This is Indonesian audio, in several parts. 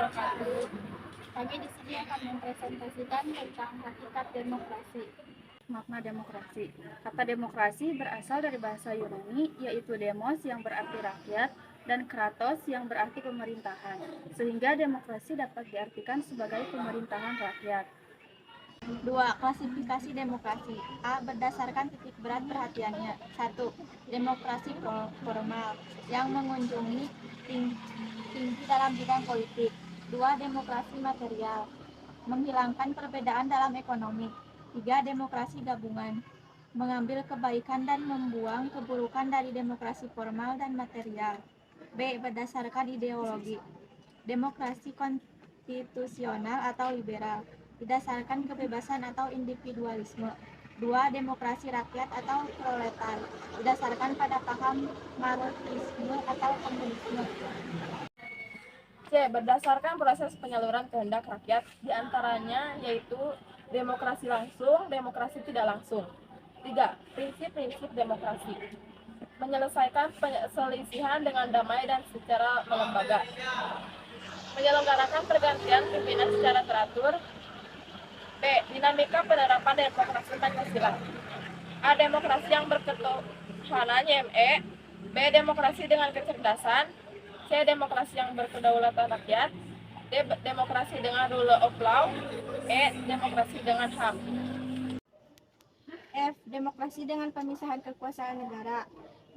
wabarakatuh. Kami di sini akan mempresentasikan tentang hakikat demokrasi. Makna demokrasi. Kata demokrasi berasal dari bahasa Yunani, yaitu demos yang berarti rakyat dan kratos yang berarti pemerintahan. Sehingga demokrasi dapat diartikan sebagai pemerintahan rakyat. 2. Klasifikasi demokrasi. A. Berdasarkan titik berat perhatiannya. 1. Demokrasi formal yang mengunjungi tinggi dalam bidang politik. 2. Demokrasi material menghilangkan perbedaan dalam ekonomi. 3. Demokrasi gabungan mengambil kebaikan dan membuang keburukan dari demokrasi formal dan material. B. Berdasarkan ideologi. Demokrasi konstitusional atau liberal didasarkan kebebasan atau individualisme. 2. Demokrasi rakyat atau proletar didasarkan pada paham marxisme atau komunisme. C. Berdasarkan proses penyaluran kehendak rakyat, diantaranya yaitu demokrasi langsung, demokrasi tidak langsung. 3. Prinsip-prinsip demokrasi menyelesaikan perselisihan dengan damai dan secara melembaga, menyelenggarakan pergantian pimpinan secara teratur. B. Dinamika penerapan demokrasi Pancasila. A. Demokrasi yang berketuhanan YME. B. Demokrasi dengan kecerdasan. C. Demokrasi yang berkedaulatan rakyat. D. Demokrasi dengan rule of law. E. Demokrasi dengan HAM. F. Demokrasi dengan pemisahan kekuasaan negara.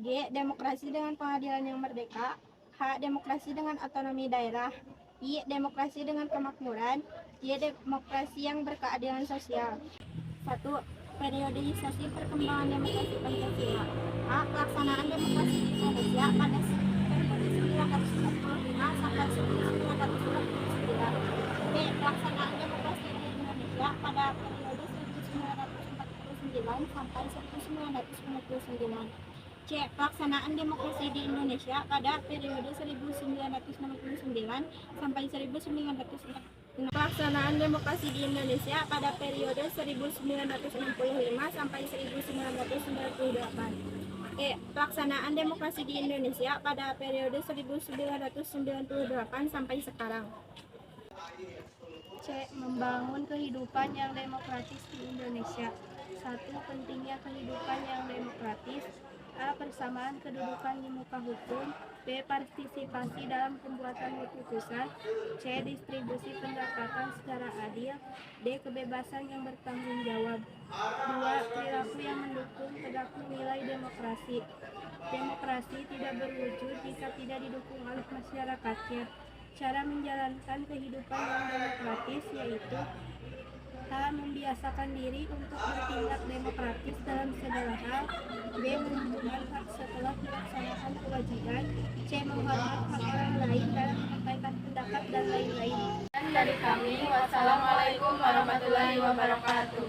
G. Demokrasi dengan pengadilan yang merdeka. H. Demokrasi dengan otonomi daerah. I. Demokrasi dengan kemakmuran. Y. Demokrasi yang berkeadilan sosial. 1. Periodisasi perkembangan demokrasi Pancasila. A. Pelaksanaan demokrasi di Indonesia pada periode 1945 sampai 1949. B. Pelaksanaan demokrasi di Indonesia pada periode 1949 sampai 1959. C. Pelaksanaan demokrasi di Indonesia pada periode 1969 sampai 1940. Pelaksanaan demokrasi di Indonesia pada periode 1965 sampai 1998. E. Pelaksanaan demokrasi di Indonesia pada periode 1998 sampai sekarang. C. Membangun kehidupan yang demokratis di Indonesia. 1. Pentingnya kehidupan yang demokratis. A. Persamaan kedudukan di muka hukum. B. Partisipasi dalam pembuatan keputusan. C. Distribusi pendapatan secara adil. D. Kebebasan yang bertanggung jawab. 2. Perilaku yang mendukung tegaknya nilai demokrasi. Demokrasi tidak berwujud jika tidak didukung oleh masyarakatnya. Cara menjalankan kehidupan yang demokratis yaitu A. Membiasakan diri untuk bertindak demokratis dalam segala hal. B. Menentukan hak setelah melaksanakan kewajiban. C. Menghormati hak orang lain dalam menyampaikan pendapat dan lain-lain. Dan dari kami, wassalamualaikum warahmatullahi wabarakatuh.